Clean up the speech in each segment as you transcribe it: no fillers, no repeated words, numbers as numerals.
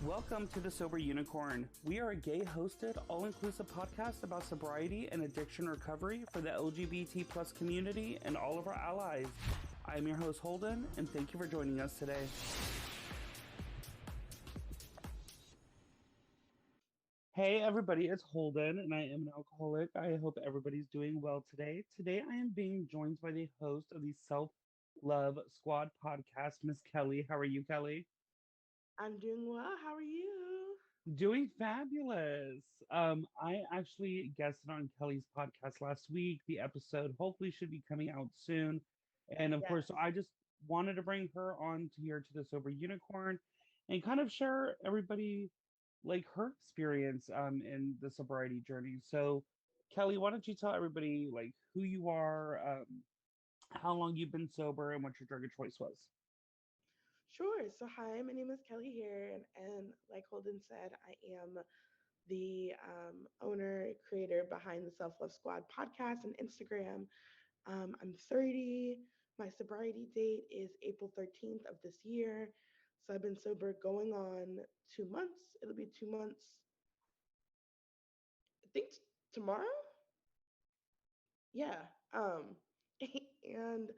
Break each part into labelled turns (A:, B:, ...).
A: Welcome to the Sober Unicorn. We are a gay-hosted, all-inclusive podcast about sobriety and addiction recovery for the LGBT plus community and all of our allies. I am your host, Holden, and thank you for joining us today. Hey everybody, it's Holden, and I am an alcoholic. I hope everybody's doing well today. Today I am being joined by the host of the Self-Love Squad podcast, Miss Kelly. How are you, Kelly?
B: I'm doing well. How are you?
A: Doing fabulous. I actually guested on Kelly's podcast last week. The episode hopefully should be coming out soon. And of
B: Yes.
A: course, I just wanted to bring her on to here to the Sober Unicorn and kind of share everybody like her experience in the sobriety journey. So Kelly, why don't you tell everybody like who you are, how long you've been sober and what your drug of choice was?
B: Sure. So, hi, my name is Kelly here. And like Holden said, I am the owner, creator behind the Self Love Squad podcast and Instagram. I'm 30. My sobriety date is April 13th of this year. So, I've been sober going on 2 months. It'll be 2 months, I think tomorrow. Yeah. And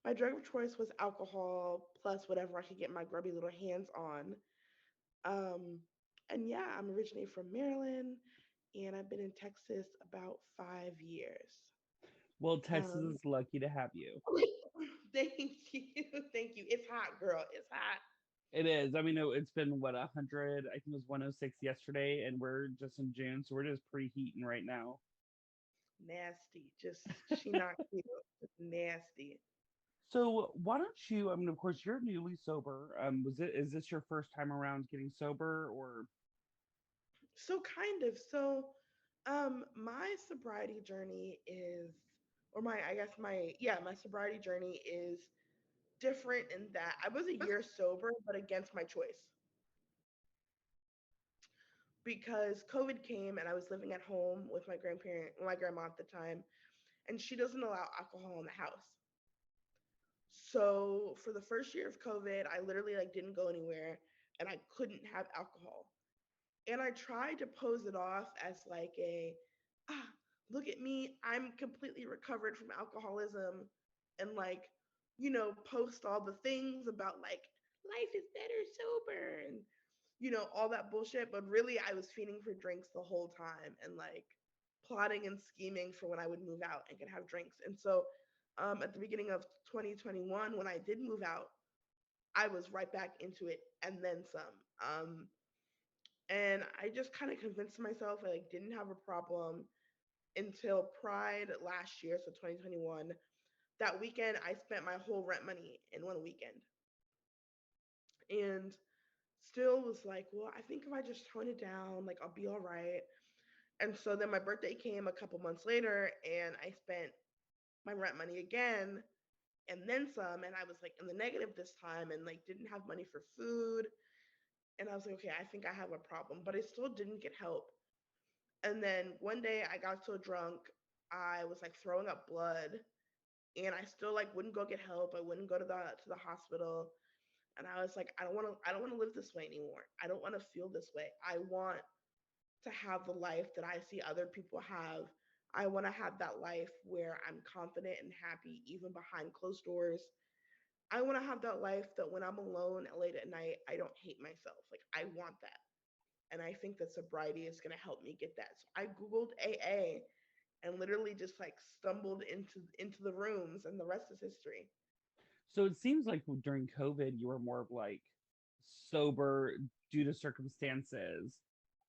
B: my drug of choice was alcohol plus whatever I could get my grubby little hands on. Um, and yeah, I'm originally from Maryland and I've been in Texas about 5 years.
A: Well, Texas
B: Um,
A: is lucky to have you.
B: thank you. Thank you. It's hot, girl. It's hot.
A: It is. I mean, it's been what 100. I think it was 106 yesterday, and we're just in June, so we're just preheating right now.
B: Nasty. Just, she not cute. Just nasty.
A: So why don't you? I mean, of course, you're newly sober. Was it? Is this your first time around getting sober, or
B: So kind of. So my sobriety journey is or my I guess my yeah, my sobriety journey is different in that I was a year sober but against my choice because COVID came and I was living at home with my grandma at the time, and she doesn't allow alcohol in the house. So for the first year of COVID, I literally like didn't go anywhere and I couldn't have alcohol. And I tried to pose it off as like ah, look at me, I'm completely recovered from alcoholism, and like, post all the things about like life is better sober and all that bullshit. But really, I was feeding for drinks the whole time and like plotting and scheming for when I would move out and could have drinks. And so, at the beginning of 2021, when I did move out, I was right back into it and then some. And I just kind of convinced myself I like didn't have a problem until Pride last year, so 2021. That weekend, I spent my whole rent money in one weekend, and still was like, well, I think if I just tone it down, like I'll be all right. And so then my birthday came a couple months later, and I spent my rent money again, and then some. And I was like in the negative this time, and like didn't have money for food. And I was like, okay, I think I have a problem, but I still didn't get help. And then one day I got so drunk, I was like throwing up blood, and I still like wouldn't go get help. I wouldn't go to the hospital. And I was like, I don't want to live this way anymore. I don't want to feel this way. I want to have the life that I see other people have. I want to have that life where I'm confident and happy even behind closed doors. I want to have that life that when I'm alone late at night, I don't hate myself. Like I want that. And I think that sobriety is going to help me get that. So I googled AA and literally just like stumbled into the rooms, and the rest is history.
A: so? It seems like during COVID, you were more of like sober due to circumstances,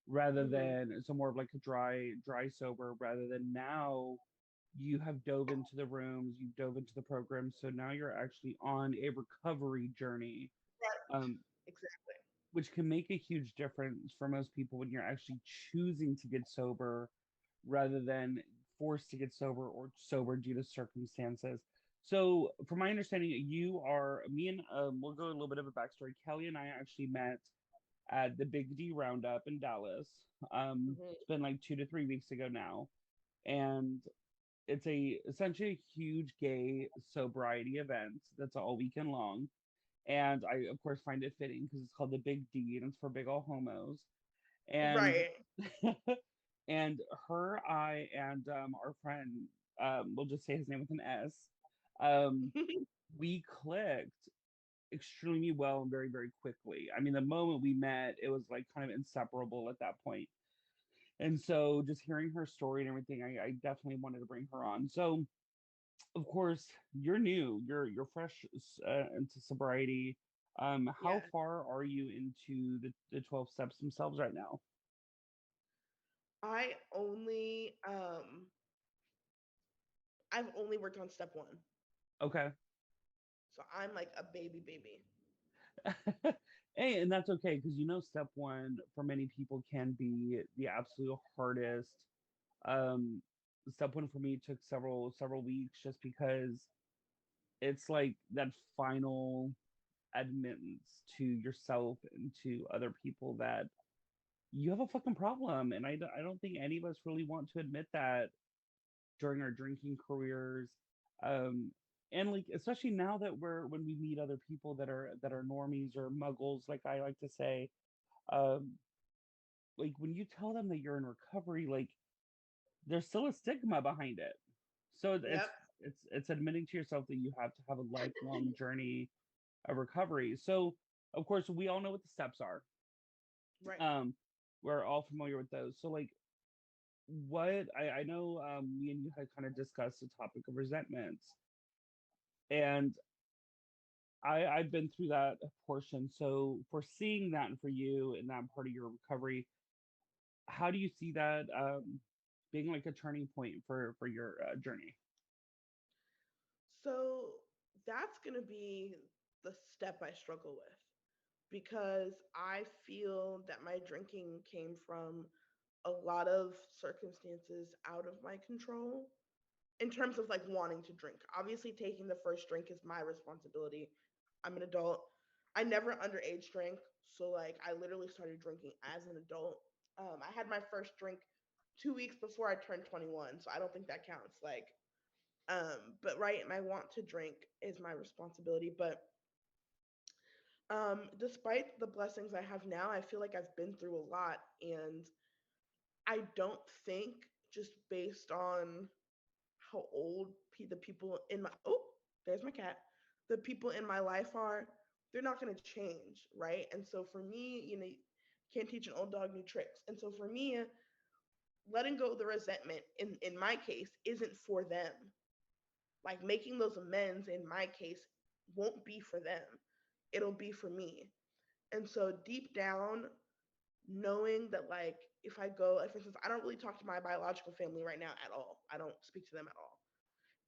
A: rather
B: Hmm.
A: than so more of like a dry sober, rather than now you have dove into the rooms, you've dove into the program, so now you're actually on a recovery journey,
B: Right.
A: um,
B: Exactly.
A: which can make a huge difference for most people when you're actually choosing to get sober rather than forced to get sober or sober due to circumstances. So, from my understanding, you are me and we'll go a little bit of a backstory. Kelly and I actually met at the Big D Roundup in Dallas.
B: Hmm.
A: It's been like 2 to 3 weeks ago now, and it's a essentially a huge gay sobriety event that's all weekend long. And I, of course, find it fitting because it's called the Big D and it's for big ol' homos. And
B: Right.
A: and her, I, and our friend, we'll just say his name with an S, um, we clicked extremely well and very, very quickly. I mean, the moment we met, it was like kind of inseparable at that point. And so just hearing her story and everything, I definitely wanted to bring her on. So of course, you're new, you're fresh into sobriety. How
B: Yeah.
A: far are you into the 12 steps themselves right now?
B: I only I've only worked on step 1.
A: Okay.
B: So I'm like a baby baby.
A: Hey, and that's okay because step one for many people can be the absolute hardest. Um, Step one for me took several weeks just because it's like that final admittance to yourself and to other people that you have a fucking problem. And I don't think any of us really want to admit that during our drinking careers. Um, and like especially now that when we meet other people that are normies or muggles, like I like to say, um, like when you tell them that you're in recovery, like there's still a stigma behind it. So
B: Yep.
A: it's admitting to yourself that you have to have a lifelong journey of recovery. So of course we all know what the steps are.
B: Right.
A: Um, we're all familiar with those. So like what I know me and you had kind of discussed the topic of resentments. And I've been through that portion. So for seeing that for you in that part of your recovery, how do you see that being like a turning point for your journey?
B: So that's going to be the step I struggle with because I feel that my drinking came from a lot of circumstances out of my control in terms of like wanting to drink. Obviously, taking the first drink is my responsibility. I'm an adult. I never underage drank. So, like, I literally started drinking as an adult. I had my first drink 2 weeks before I turned 21. So, I don't think that counts. But right, my want to drink is my responsibility. But despite the blessings I have now, I feel like I've been through a lot. And I don't think, just based on how old the people in my there's my cat, the people in my life are, they're not going to change, right? And so for me, can't teach an old dog new tricks. And so for me, letting go of the resentment in my case isn't for them. Like making those amends in my case won't be for them. It'll be for me. And so deep down, knowing that like if I go, like for instance, I don't really talk to my biological family right now at all. I don't speak to them at all.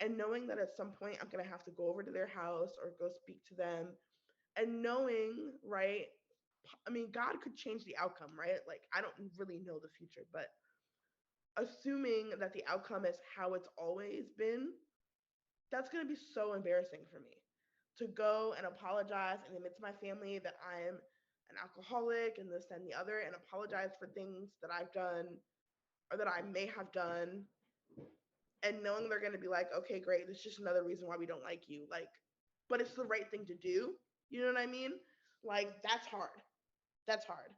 B: And knowing that at some point I'm going to have to go over to their house or go speak to them, and knowing, right, I mean, God could change the outcome, right? Like I don't really know the future, but assuming that the outcome is how it's always been, that's going to be so embarrassing for me to go and apologize and admit to my family that I'm an alcoholic and this and the other, and apologize for things that I've done or that I may have done, and knowing they're going to be like, okay, great, it's just another reason why we don't like you. Like, but it's the right thing to do. You know what I mean? Like, that's hard. That's hard.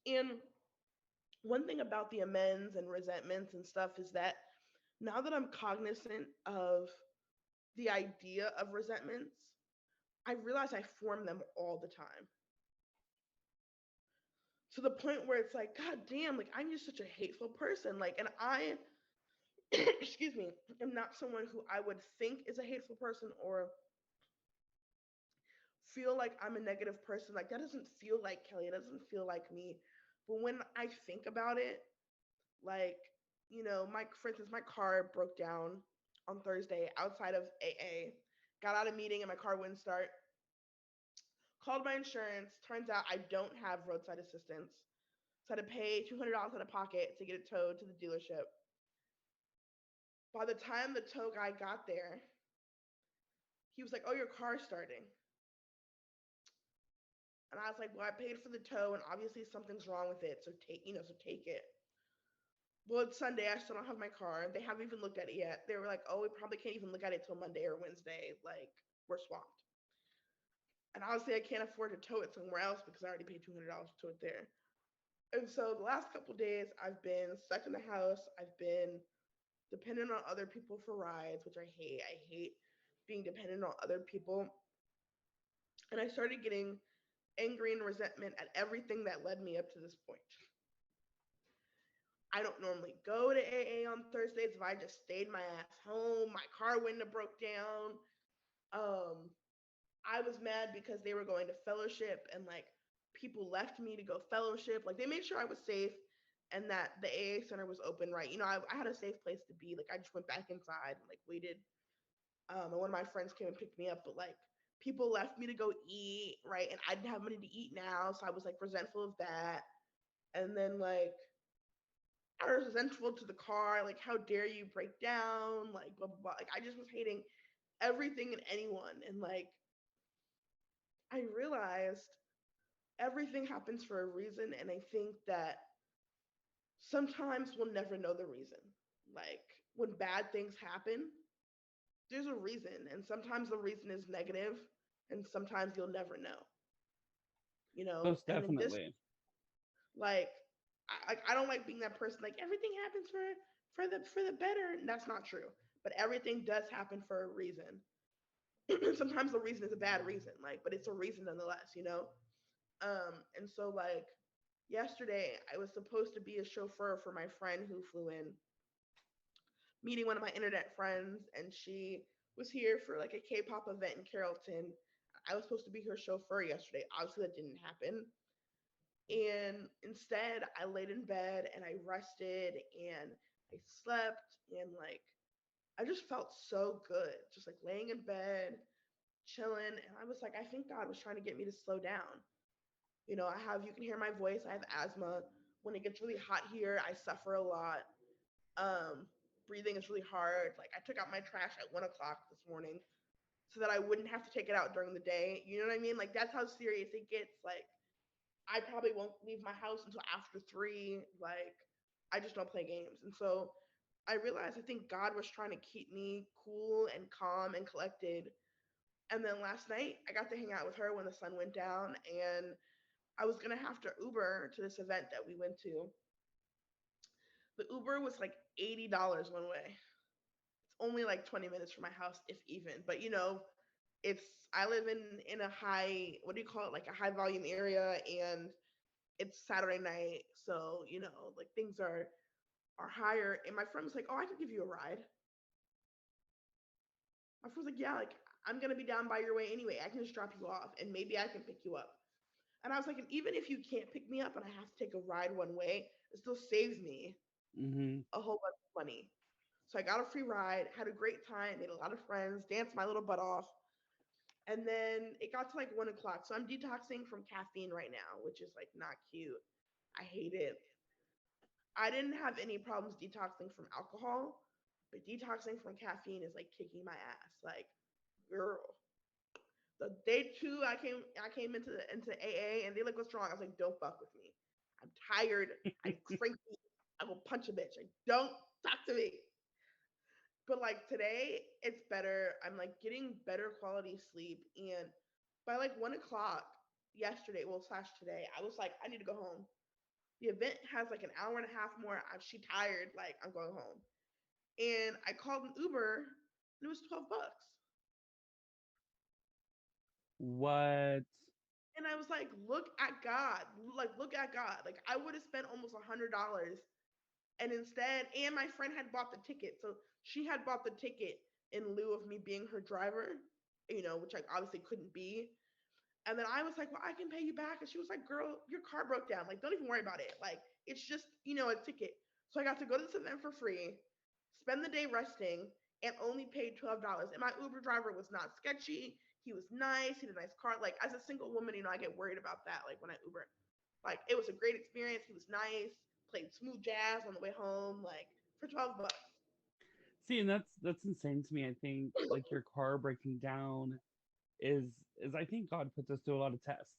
B: And one thing about the amends and resentments and stuff is that now that I'm cognizant of the idea of resentments, I realize I form them all the time. To the point where it's like, God damn, like I'm just such a hateful person. Like, and I, excuse me, am not someone who I would think is a hateful person or feel like I'm a negative person. Like that doesn't feel like Kelly. It doesn't feel like me. But when I think about it, like, for instance, my car broke down on Thursday outside of AA. Got out of meeting and my car wouldn't start. Called my insurance. Turns out I don't have roadside assistance. So I had to pay $200 out of pocket to get it towed to the dealership. By the time the tow guy got there, he was like, "Oh, your car's starting." And I was like, "Well, I paid for the tow, and obviously something's wrong with it. So take it." Well, it's Sunday. I still don't have my car. They haven't even looked at it yet. They were like, "Oh, we probably can't even look at it till Monday or Wednesday. Like, we're swamped." And obviously, I can't afford to tow it somewhere else because I already paid $200 to tow it there. And so the last couple days, I've been stuck in the house. I've been dependent on other people for rides, which I hate. I hate being dependent on other people. And I started getting angry and resentment at everything that led me up to this point. I don't normally go to AA on Thursdays. If I just stayed my ass home, my car wouldn't have broke down. Um, I was mad because they were going to fellowship and like people left me to go fellowship. Like they made sure I was safe and that the AA center was open, right? I had a safe place to be. Like I just went back inside and like waited. And one of my friends came and picked me up, but like people left me to go eat, right? And I didn't have money to eat now, so I was like resentful of that. And then like I was resentful to the car, like how dare you break down, like blah blah blah. Like I just was hating everything and anyone, and like I realized everything happens for a reason, and I think that sometimes we'll never know the reason. Like when bad things happen, there's a reason, and sometimes the reason is negative, and sometimes you'll never know.
A: Most
B: And in this,
A: definitely.
B: like, I don't like being that person. Like everything happens for the better, and that's not true. But everything does happen for a reason. Sometimes the reason is a bad reason, like, but it's a reason nonetheless. And so like yesterday I was supposed to be a chauffeur for my friend who flew in, meeting one of my internet friends, and she was here for like a K-pop event in Carrollton. I was supposed to be her chauffeur yesterday. Obviously that didn't happen. And instead I laid in bed and I rested and I slept, and like I just felt so good just like laying in bed chilling, and I was like, I think God was trying to get me to slow down. You can hear my voice. I have asthma. When it gets really hot here, I suffer a lot. Um, Breathing is really hard. Like I took out my trash at 1 o'clock this morning so that I wouldn't have to take it out during the day. You know what I mean? Like that's how serious it gets. Like I probably won't leave my house until after 3. Like I just don't play games. And so I realized I think God was trying to keep me cool and calm and collected. And then last night I got to hang out with her when the sun went down, and I was gonna have to Uber to this event that we went to. The Uber was like $80 one way. It's only like 20 minutes from my house, if even. But it's I live in a high, what do you call it, like a high volume area, and it's Saturday night, so like things are higher. And my friend was like, "Oh, I could give you a ride." My friend was like, "Yeah, like I'm gonna be down by your way anyway. I can just drop you off, and maybe I can pick you up." And I was like, "And even if you can't pick me up and I have to take a ride one way, it still saves me
A: Hmm.
B: a whole bunch of money." So I got a free ride, had a great time, made a lot of friends, danced my little butt off. And then it got to like 1 o'clock. So I'm detoxing from caffeine right now, which is like not cute. I hate it. I didn't have any problems detoxing from alcohol, but detoxing from caffeine is like kicking my ass. Like, girl. The day two I came into AA, and they're like, "What's wrong?" I was like, "Don't fuck with me. I'm tired. I'm cranky. I will punch a bitch. Like, don't talk to me." But like today it's better. I'm like getting better quality sleep, and by like 1 o'clock yesterday, well slash today, I was like, I need to go home. The event has like an hour and a half more. She tired, like I'm going home. And I called an Uber, and it was $12.
A: What?
B: And I was like, look at God. Like, look at God. Like I would have spent almost $100. And instead, and my friend had bought the ticket. So she had bought the ticket in lieu of me being her driver, which I obviously couldn't be. And then I was like, well, I can pay you back. And she was like, girl, your car broke down. Like, don't even worry about it. Like, it's just, a ticket. So I got to go to this event for free, spend the day resting, and only paid $12. And my Uber driver was not sketchy. He was nice. He had a nice car. Like, as a single woman, I get worried about that. Like, when I Uber, like, it was a great experience. He was nice, played smooth jazz on the way home, like, for $12.
A: See, and that's insane to me. I think like your car breaking down is is I think God puts us through a lot of tests,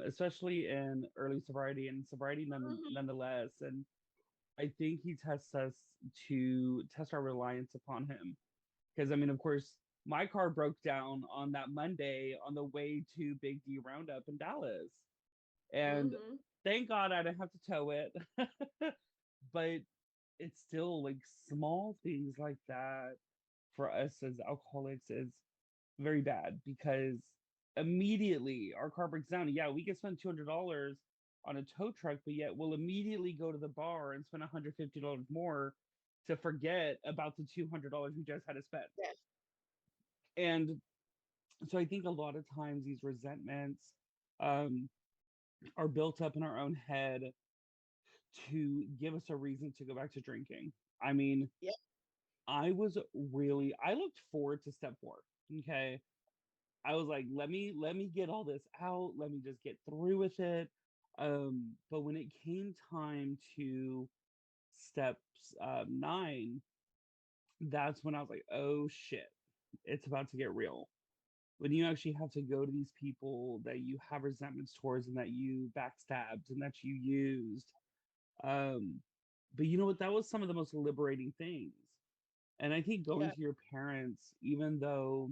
A: especially in early sobriety and sobriety
B: Mhm.
A: nonetheless. And I think He tests us to test our reliance upon Him, because I mean, of course, My car broke down on that Monday on the way to Big D Roundup in Dallas. And
B: Mhm.
A: thank God I didn't have to tow it. But it's still like small things like that for us as alcoholics is very bad because immediately our car breaks down. Yeah, we can spend $200 on a tow truck, but yet we'll immediately go to the bar and spend $150 more to forget about the $200 we just had to spend.
B: Yes.
A: And so I think a lot of times these resentments um, are built up in our own head to give us a reason to go back to drinking. I mean,
B: Yep.
A: I looked forward to step 4. Okay. I was like, let me get all this out. Let me just get through with it. But when it came time to steps 9, that's when I was like, oh shit, it's about to get real. When you actually have to go to these people that you have resentments towards and that you backstabbed and that you used. Um, but you know what? That was some of the most liberating things. And I think going
B: Yeah.
A: to your parents, even though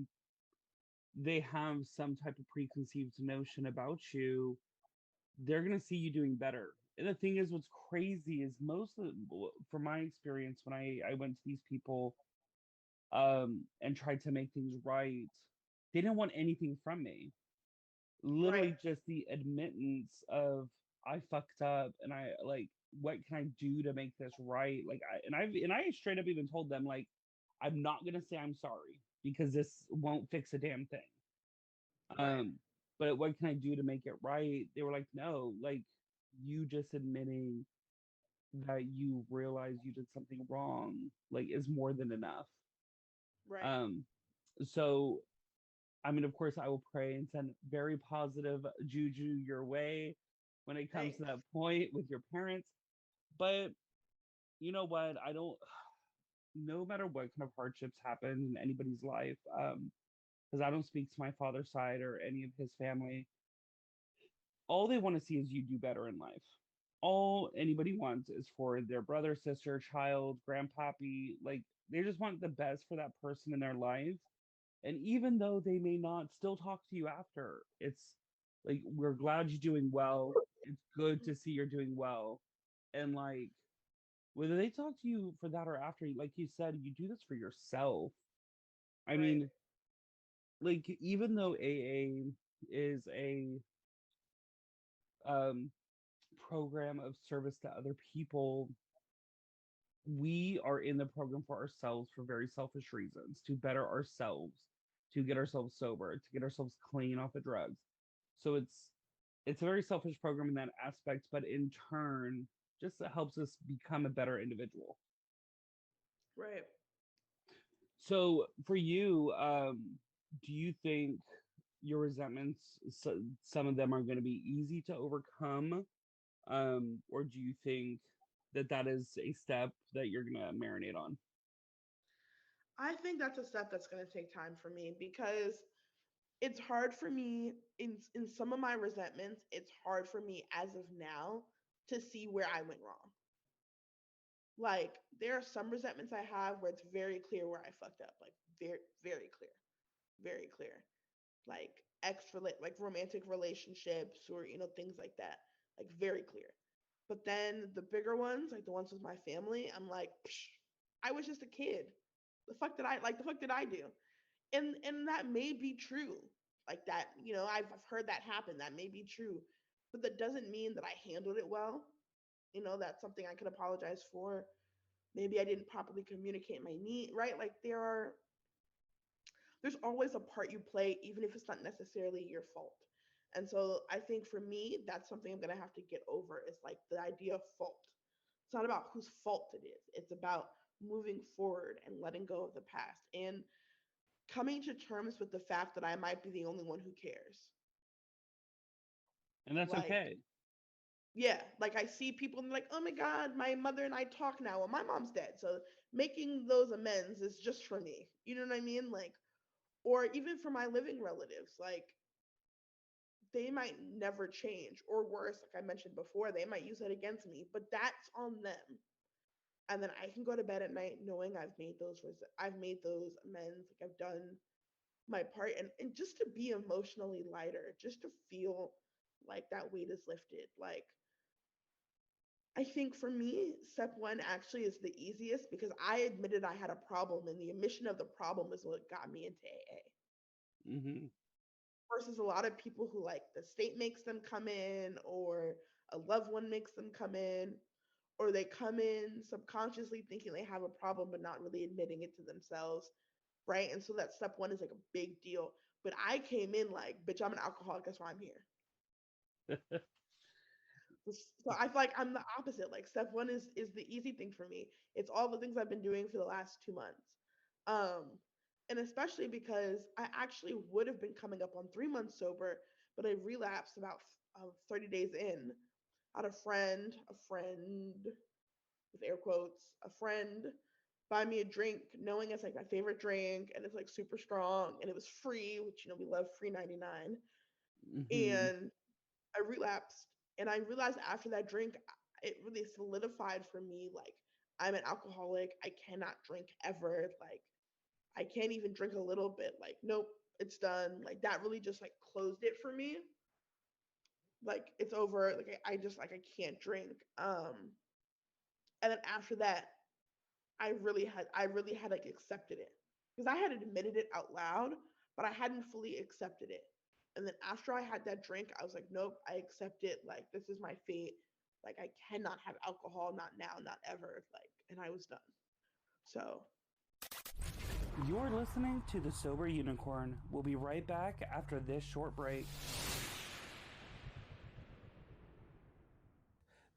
A: they have some type of preconceived notion about you, they're going to see you doing better. And the thing is, what's crazy is from my experience, when I went to these people and tried to make things right, they didn't want anything from me.
B: Right.
A: Literally just the admittance of I fucked up and I like what can I do to make this right? Like I straight up even told them like I'm not gonna say I'm sorry because this won't fix a damn thing.
B: Right.
A: Um, but what can I do to make it right? They were like, no, like you just admitting that you realize you did something wrong, like is more than enough.
B: Right.
A: Um, so I mean, of course, I will pray and send very positive juju your way when it comes to
B: Thanks.
A: that point with your parents. But you know what? I don't, no matter what kind of hardships happen in anybody's life, because I don't speak to my father's side or any of his family, all they want to see is you do better in life. All anybody wants is for their brother, sister, child, grandpappy, like they just want the best for that person in their life. And even though they may not still talk to you after, it's like we're glad you're doing well. It's good to see you're doing well. And like whether they talk to you for that or after, like you said, you do this for yourself. I
B: Right.
A: mean, like even though AA is a um program of service to other people, we are in the program for ourselves for very selfish reasons to better ourselves, to get ourselves sober, to get ourselves clean off of drugs. So it's a very selfish program in that aspect, but in turn, just helps us become a better individual.
B: Right.
A: So for you, do you think your resentments, some of them are going to be easy to overcome, or do you think that that is a step that you're going to marinate on?
B: I think that's a step that's going to take time for me because it's hard for me in some of my resentments. It's hard for me as of now to see where I went wrong. Like there are some resentments I have where it's very clear where I fucked up, like very clear, very clear. Like like romantic relationships or things like that, like very clear. But then the bigger ones, like the ones with my family, I'm like, psh, I was just a kid. The fuck did I do? And that may be true. Like that, I've heard that happen. That may be true, but that doesn't mean that I handled it well. That's something I could apologize for. Maybe I didn't properly communicate my need, right? Like there's always a part you play, even if it's not necessarily your fault. And so I think for me, that's something I'm gonna have to get over is like the idea of fault. It's not about whose fault it is. It's about moving forward and letting go of the past and coming to terms with the fact that I might be the only one who cares.
A: And that's
B: Like,
A: okay.
B: yeah, like I see people and they're like, oh my God, my mother and I talk now. Well, my mom's dead. So making those amends is just for me. You know what I mean? Like, or even for my living relatives, like they might never change, or worse, like I mentioned before, they might use it against me, but that's on them. And then I can go to bed at night knowing I've made those amends, like I've done. my part, and just to be emotionally lighter, just to feel like that weight is lifted. Like, I think for me, step one actually is the easiest because I admitted I had a problem, and the admission of the problem is what got me into AA.
A: Mm-hmm.
B: Versus a lot of people who, like, the state makes them come in, or a loved one makes them come in, or they come in subconsciously thinking they have a problem but not really admitting it to themselves, right? And so that step one is like a big deal. But I came in like, bitch, I'm an alcoholic. That's why I'm here. So I feel like I'm the opposite. Like step one is the easy thing for me. It's all the things I've been doing for the last 2 months. Um, and especially because I actually would have been coming up on 3 months sober, but I relapsed about 30 days in. I had a friend with air quotes, a friend buy me a drink knowing it's like my favorite drink and it's like super strong and it was free, which we love free 99.
A: Mm-hmm.
B: And I relapsed, and I realized after that drink it really solidified for me, like, I'm an alcoholic. I cannot drink ever. Like, I can't even drink a little bit. Like, nope, it's done. Like, that really just like closed it for me. Like, it's over. Like, I just like I can't drink. And then after that, I really had like accepted it because I had admitted it out loud, but I hadn't fully accepted it. And then after I had that drink, I was like, nope, I accept it. Like, this is my fate. Like, I cannot have alcohol, not now, not ever. Like, and I was done. So
A: You're listening to The Sober Unicorn. We'll be right back after this short break.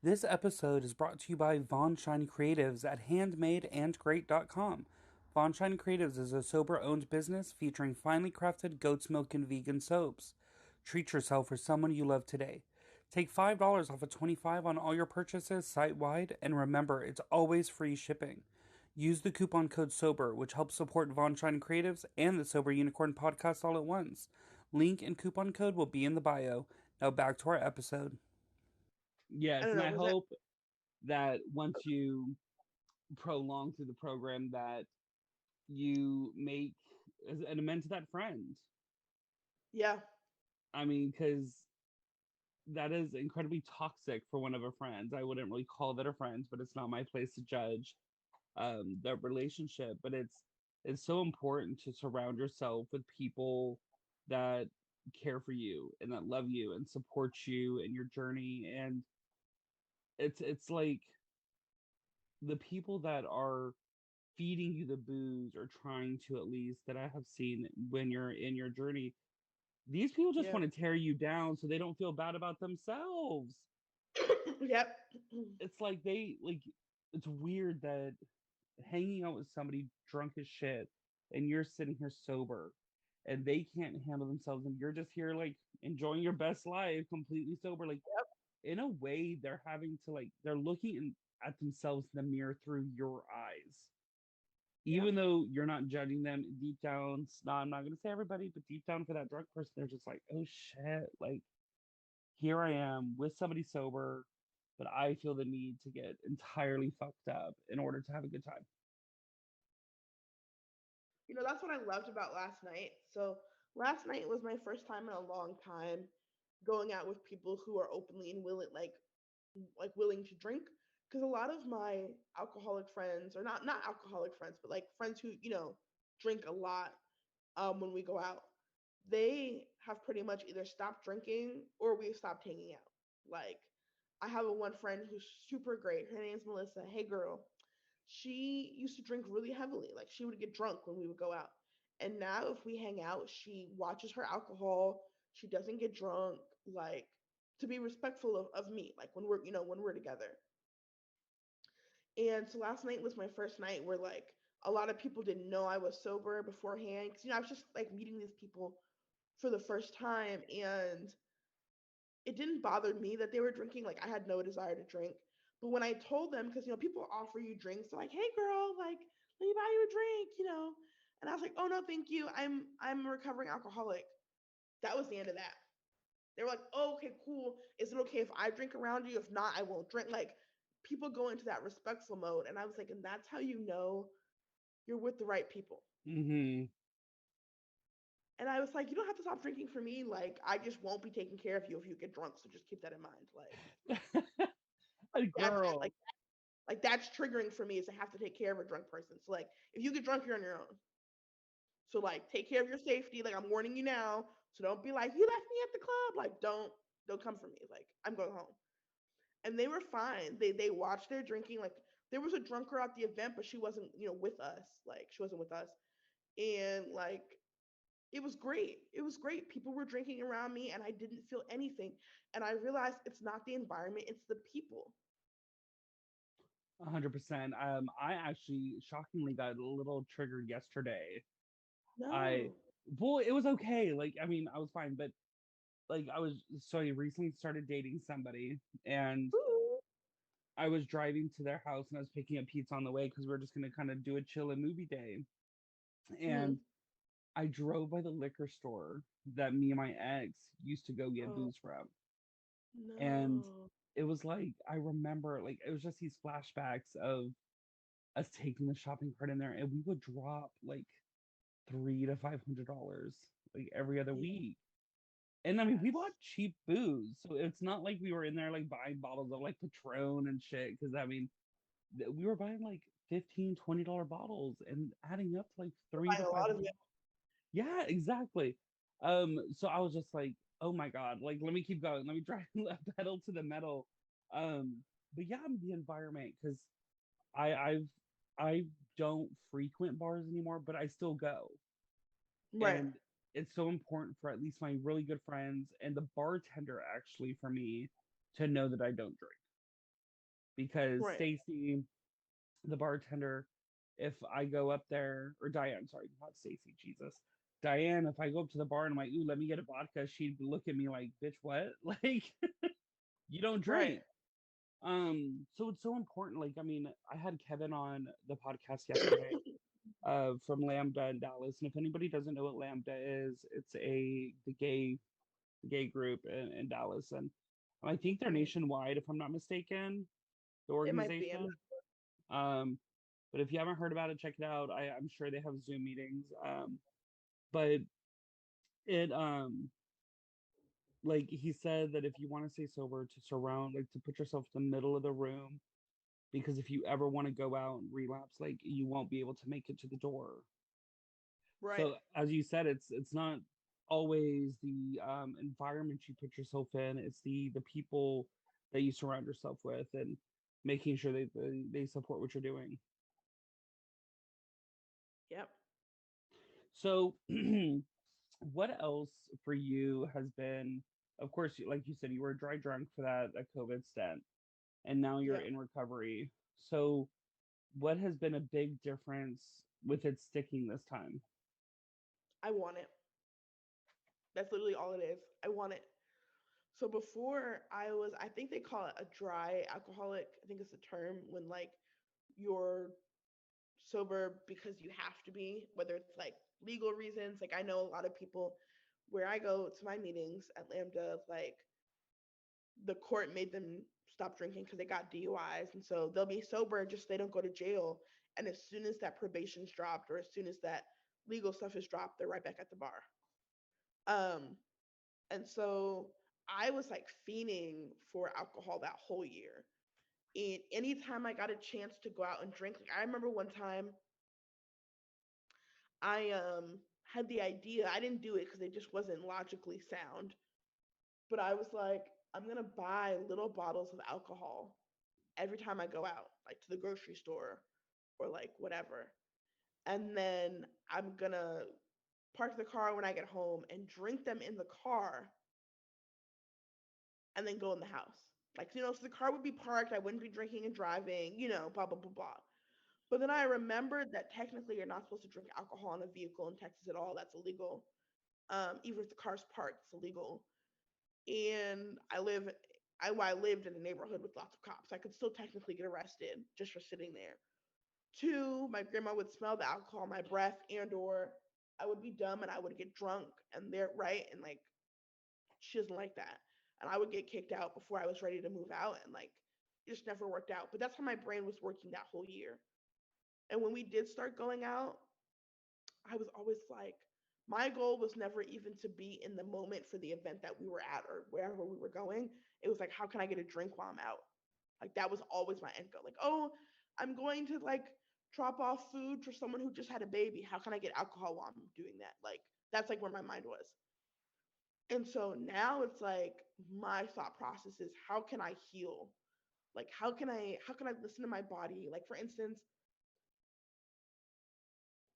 A: This episode is brought to you by Von Shine Creatives at handmadeandgreat.com. Von Shine Creatives is a sober owned business featuring finely crafted goat's milk and vegan soaps. Treat yourself or someone you love today. Take $5 off of 25 on all your purchases site wide, and remember, it's always free shipping. Use the coupon code SOBER, which helps support Von Shine Creatives and the Sober Unicorn podcast all at once. Link and coupon code will be in the bio. Now back to our episode.
B: I
A: Yes,
B: don't
A: and
B: know.
A: I
B: Was that?
A: hope that once you prolong through the program that you make an amends to that friend.
B: Yeah,
A: I mean, because that is incredibly toxic for one of our friends. I wouldn't really call that a friend, but it's not my place to judge the relationship. But it's so important to surround yourself with people that care for you and that love you and support you in your journey. And it's like the people that are feeding you the booze or trying to, at least that I have seen when you're in your journey, these people just
B: yeah,
A: want to tear you down so they don't feel bad about themselves.
B: yep,
A: It's like it's weird that hanging out with somebody drunk as shit and you're sitting here sober and they can't handle themselves and you're just here like enjoying your best life completely sober. Like,
B: yep,
A: in a way, they're having to, like, they're looking at themselves in the mirror through your eyes,
B: yep.
A: even though you're not judging them deep down. I'm not going to say everybody, but deep down for that drunk person, they're just like, oh shit, like, here I am with somebody sober, but I feel the need to get entirely fucked up in order to have a good time.
B: That's what I loved about last night. So last night was my first time in a long time going out with people who are openly and willing, like willing to drink. Because a lot of my alcoholic friends, or not alcoholic friends, but like friends who drink a lot, when we go out, they have pretty much either stopped drinking or we've stopped hanging out. Like, I have a one friend who's super great. Her name's Melissa. Hey girl, she used to drink really heavily. Like, she would get drunk when we would go out. And now if we hang out, she watches her alcohol. She doesn't get drunk. Like, to be respectful of me, like when we're together. And so last night was my first night where, like, a lot of people didn't know I was sober beforehand, because I was just like meeting these people for the first time, and it didn't bother me that they were drinking. Like, I had no desire to drink. But when I told them, because people offer you drinks, they're like, "Hey girl, like, let me buy you a drink." And I was like, "Oh no, thank you. I'm a recovering alcoholic." That was the end of that. They were like, "Oh, okay, cool. Is it okay if I drink around you? If not, I won't drink." Like, people go into that respectful mode. And I was like, and that's how you're with the right people.
A: Mm-hmm.
B: And I was like, you don't have to stop drinking for me. Like, I just won't be taking care of you if you get drunk. So just keep that in mind.
A: A
B: That's
A: girl.
B: like that's triggering for me is to have to take care of a drunk person. So like, if you get drunk, you're on your own. So like, take care of your safety. Like, I'm warning you now. So don't be like, you left me at the club. Like, don't come for me. Like, I'm going home. And they were fine. They watched their drinking. Like, there was a drunk girl at the event, but she wasn't, with us. Like, she wasn't with us. And like, it was great. It was great. People were drinking around me and I didn't feel anything. And I realized it's not the environment, it's the people.
A: 100%. I actually shockingly got a little triggered yesterday. I
B: No.
A: well, it was okay. Like, I mean, I was fine, but like I recently started dating somebody, and
B: Ooh.
A: I was driving to their house and I was picking up pizza on the way because we are just gonna kind of do a chill and movie day.
B: Mm-hmm.
A: And I drove by the liquor store that me and my ex used to go get
B: Oh
A: booze from. And
B: no.
A: it was like I remember like it was just these flashbacks of us taking the shopping cart in there and we would drop like $300 to $500 like every other
B: Yeah,
A: week. And I mean, we bought
B: yes.
A: cheap booze, so it's not like we were in there like buying bottles of like Patron and shit. Because I mean, we were buying like $15, $20 bottles and adding up to like
B: We're
A: three to
B: buying a
A: five
B: lot of
A: hundred.
B: it.
A: Yeah, exactly. So I was just like, oh my god, like let me keep going, let me drive pedal to the metal. Um, but yeah, the environment because I I've I don't frequent bars anymore, but I still go.
B: Right.
A: And it's so important for at least my really good friends and the bartender actually for me to know that I don't drink because
B: Right.
A: Stacy, the bartender, if I go up there, or Diane, sorry, not Stacy, Jesus, Diane, if I go up to the bar and I'm like, ooh, let me get a vodka, she'd look at me like, bitch, what? Like, you don't
B: Right.
A: drink. So it's so important. Like, I mean, I had Kevin on the podcast yesterday from Lambda in Dallas. And if anybody doesn't know what Lambda is, it's the gay group in Dallas. And I think they're
B: Mhm.
A: nationwide, if I'm not mistaken, the
B: It might be.
A: organization. Um, but if you haven't heard about it, check it out. I'm sure they have Zoom meetings. But it like he said that if you want to stay sober, to surround like to put yourself in the middle of the room because if you ever want to go out and relapse, like you won't be able to make it to the door.
B: Right.
A: So as you said, it's not always the environment you put yourself in; it's the people that you surround yourself with, and making sure they support what you're doing.
B: Yep.
A: So, what else for you has been? Of course, like you said, you were dry drunk for that COVID stint, and now you're
B: Yep.
A: in recovery. So, what has been a big difference with it sticking this time?
B: I want it. That's literally all it is. I want it. So before I think they call it a dry alcoholic. I think it's the term when like you're sober because you have to be, whether it's like legal reasons. Like I know a lot of people where I go to my meetings at Lambda, like the court made them stop drinking because they got DUIs. And so they'll be sober just so they don't go to jail. And as soon as that probation's dropped or as soon as that legal stuff is dropped, they're right back at the bar. Um, and so I was like fiending for alcohol that whole year. And anytime I got a chance to go out and drink, like I remember one time I had the idea. I didn't do it because it just wasn't logically sound. But I was like, I'm gonna buy little bottles of alcohol every time I go out, like to the grocery store or like whatever. And then I'm gonna park the car when I get home and drink them in the car and then go in the house. Like, so the car would be parked, I wouldn't be drinking and driving, blah, blah, blah, blah. But then I remembered that technically you're not supposed to drink alcohol in a vehicle in Texas at all. That's illegal. Even if the car's parked, it's illegal. And I lived in a neighborhood with lots of cops. I could still technically get arrested just for sitting there. Two, my grandma would smell the alcohol in my breath, and or I would be dumb and I would get drunk, and they're right, and like she doesn't like that, and I would get kicked out before I was ready to move out, and like it just never worked out. But that's how my brain was working that whole year. And when we did start going out, I was always like, My goal was never even to be in the moment for the event that we were at or wherever we were going. It was like, how can I get a drink while I'm out? Like that was always my end goal. Like, oh, I'm going to like drop off food for someone who just had a baby. How can I get alcohol while I'm doing that? Like that's like where my mind was. And so now it's like my thought process is how can I heal? Like how can I listen to my body? Like for instance,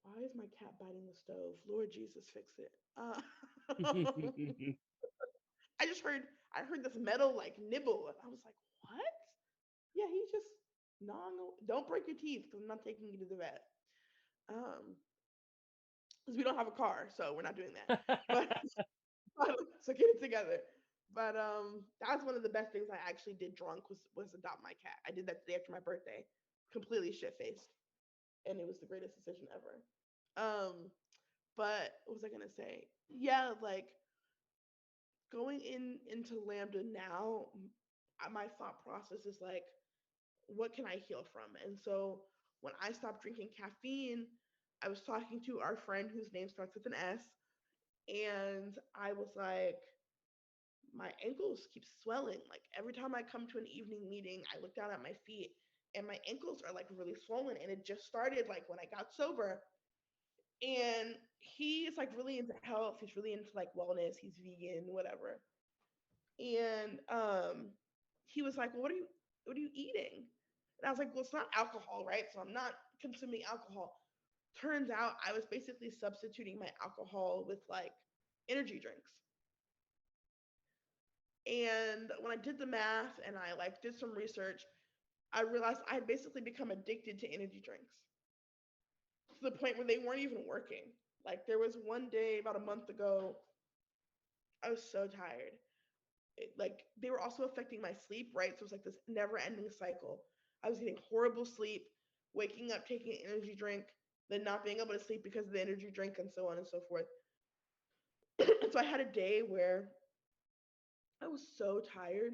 B: why is my cat biting the stove? Lord Jesus, fix it. I just I heard this metal like nibble, and I was like, what? Yeah, he's just gnawing. Don't break your teeth because I'm not taking you to the vet. Because we don't have a car, so we're not doing that. But so get it together. But that's one of the best things I actually did drunk was adopt my cat. I did that the day after my birthday, completely shit faced, and it was the greatest decision ever. But what was I gonna say? Yeah, like going into Lambda now, my thought process is like, what can I heal from? And so when I stopped drinking caffeine, I was talking to our friend whose name starts with an S, and I was like, my ankles keep swelling. Like every time I come to an evening meeting, I look down at my feet and my ankles are like really swollen. And it just started like when I got sober. And he is like really into health. He's really into like wellness. He's vegan, whatever. And he was like, well, what are you eating? And I was like, well, it's not alcohol, right? So I'm not consuming alcohol. Turns out I was basically substituting my alcohol with like energy drinks. And when I did the math and I like did some research, I realized I had basically become addicted to energy drinks to the point where they weren't even working. Like there was one day about a month ago, I was so tired. Like they were also affecting my sleep, right? So it was like this never-ending cycle. I was getting horrible sleep, waking up, taking an energy drink, then not being able to sleep because of the energy drink, and so on and so forth. So I had a day where I was so tired.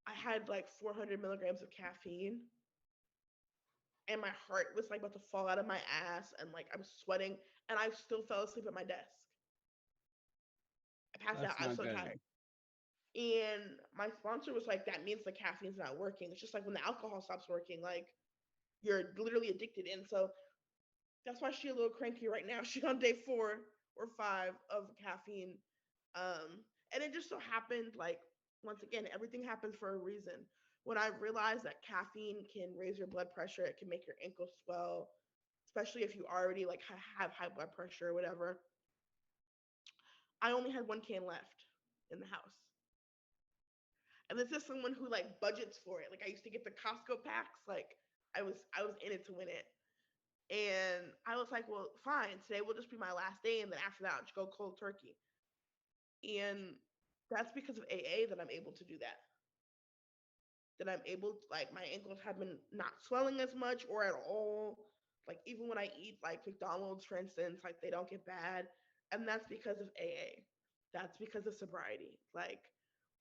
B: I had like 400 milligrams of caffeine, and my heart was like about to fall out of my ass, and like I was sweating, and I still fell asleep at my desk. I passed out.
A: That's
B: I was
A: not
B: so
A: good.
B: tired. And my sponsor was like, that means the caffeine's not working. It's just like when the alcohol stops working, like you're literally addicted. And so that's why she's a little cranky right now. She's on day 4 or 5 of caffeine. And it just so happened, like, once again, everything happens for a reason. When I realized that caffeine can raise your blood pressure, it can make your ankles swell, especially if you already like have high blood pressure or whatever. I only had 1 can left in the house. And this is someone who like budgets for it. Like I used to get the Costco packs. Like I was in it to win it. And I was like, well, fine. Today will just be my last day, and then after that, I'll just go cold turkey. And that's because of AA that I'm able to do that. That I'm able to, like my ankles have been not swelling as much or at all. Like even when I eat like McDonald's, for instance, like they don't get bad. And that's because of AA. That's because of sobriety. Like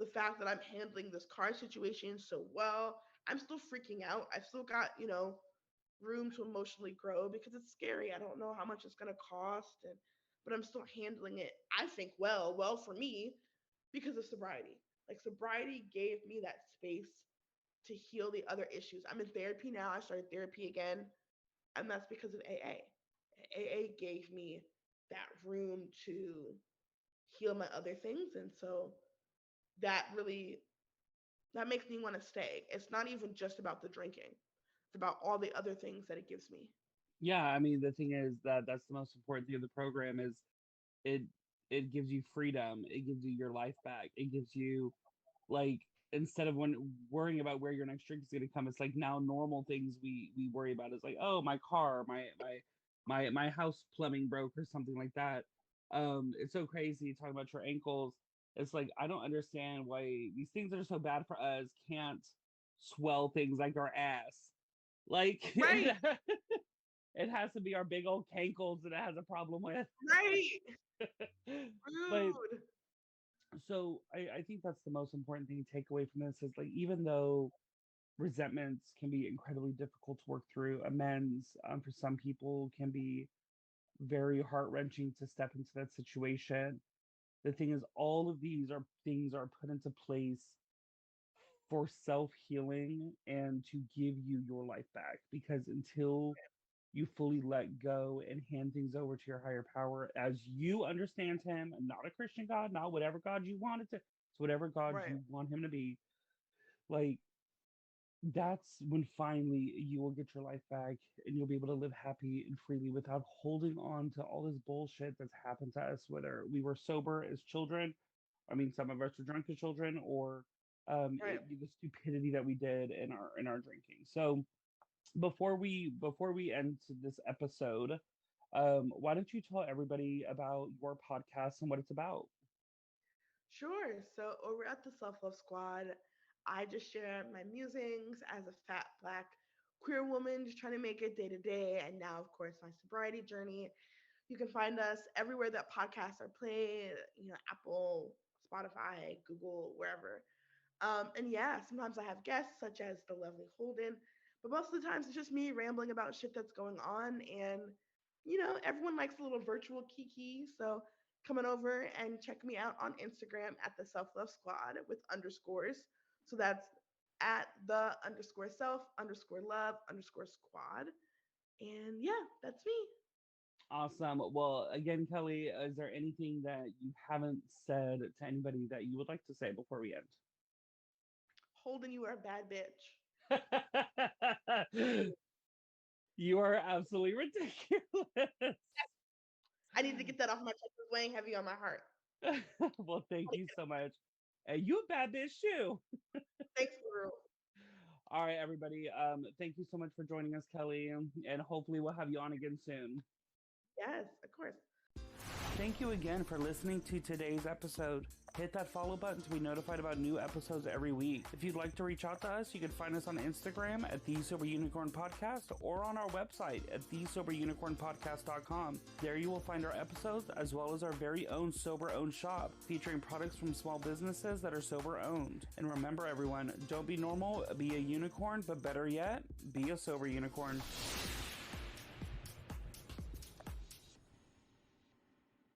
B: the fact that I'm handling this car situation so well. I'm still freaking out. I've still got, room to emotionally grow because it's scary. I don't know how much it's gonna cost, and but I'm still handling it. I think well for me because of sobriety. Like sobriety gave me that space to heal the other issues. I'm in therapy now. I started therapy again, and that's because of AA. AA gave me that room to heal my other things, and so that really that makes me want to stay. It's not even just about the drinking. It's about all the other things that it gives me.
A: Yeah, I mean the thing is that that's the most important thing of the program is it it gives you freedom, it gives you your life back, it gives you like instead of when worrying about where your next drink is going to come, it's like now normal things we worry about is like, oh, my car, my house plumbing broke or something like that. It's so crazy talking about your ankles. It's like I don't understand why these things that are so bad for us can't swell things like our ass. Like
B: Right,
A: it has to be our big old cankles that it has a problem with.
B: right.
A: But
B: Rude.
A: so I think that's the most important thing to take away from this is like even though resentments can be incredibly difficult to work through, amends for some people can be very heart-wrenching to step into that situation. The thing is, all of these are things are put into place for self-healing and to give you your life back, because until you fully let go and hand things over to your higher power as you understand him, and not a Christian God, not whatever God you want it to, it's whatever God
B: Right.
A: you want him to be, like, that's when finally you will get your life back and you'll be able to live happy and freely without holding on to all this bullshit that's happened to us, whether we were sober as children. I mean, some of us were drunk as children, or
B: Right.
A: the stupidity that we did in our drinking. So before we end this episode, why don't you tell everybody about your podcast and what it's about?
B: Sure. So over at the Self Love Squad, I just share my musings as a fat black queer woman just trying to make it day to day. And now, of course, my sobriety journey. You can find us everywhere that podcasts are played, Apple, Spotify, Google, wherever. And yeah, sometimes I have guests such as the lovely Holden, but most of the times it's just me rambling about shit that's going on. And, everyone likes a little virtual kiki. So come on over and check me out on Instagram at the Self Love Squad with underscores. So that's at the underscore self underscore love underscore squad. And yeah, that's me.
A: Awesome. Well, again, Kelly, is there anything that you haven't said to anybody that you would like to say before we
B: Holden, you are a bad bitch.
A: end? You are absolutely ridiculous.
B: I need to get that off my chest. It's weighing heavy on my heart.
A: Well, thank you so much. You a bad bitch too.
B: Thanks, Guru.
A: All right, everybody. Thank you so much for joining us, Kelly, and hopefully we'll have you on again soon.
B: Yes, of course.
A: Thank you again for listening to today's episode. Hit that follow button to be notified about new episodes every week. If you'd like to reach out to us, you can find us on Instagram at The Sober Unicorn Podcast or on our website at thesoberunicornpodcast.com. There you will find our episodes as well as our very own sober-owned shop featuring products from small businesses that are sober-owned. And remember, everyone, don't be normal, be a unicorn, but better yet, be a sober unicorn.